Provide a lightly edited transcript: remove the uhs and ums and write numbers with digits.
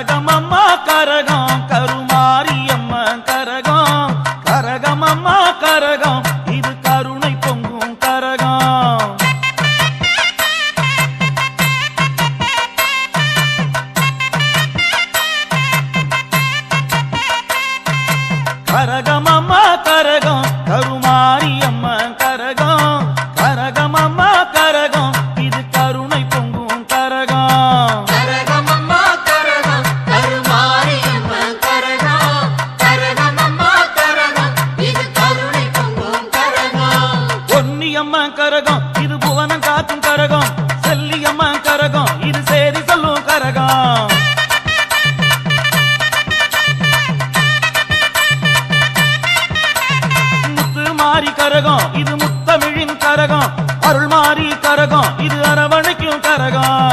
கரகம் அம்மா கரகம் கருமாரியம்மன் கரகம் கரகம் அம்மா கரகம் இது கருணை பொங்கும் கரகம் கரகம் அம்மா கரகம் கருமாரியம்மன் கரகம் கரகம் அம்மா கரகம் இது கருணை பொங்கும் கரகம் கரகம் அம்மா கரகம் கருமாரியம்மன் கரகம் கரகம் அம்மா கரகம் இது கருணை பொங்கும் கரகம் பொன்னியம்மன் கரகம் இது புவனம் காக்கும் கரகம் செல்லியம்மன் கரகம் இது சேரி சொல்லும் கரகம் மாரி கரகம் இது முத்தமிழின் கரகம் அருள் மாறி கரகம் இது அரவணைக்கும் கரகம்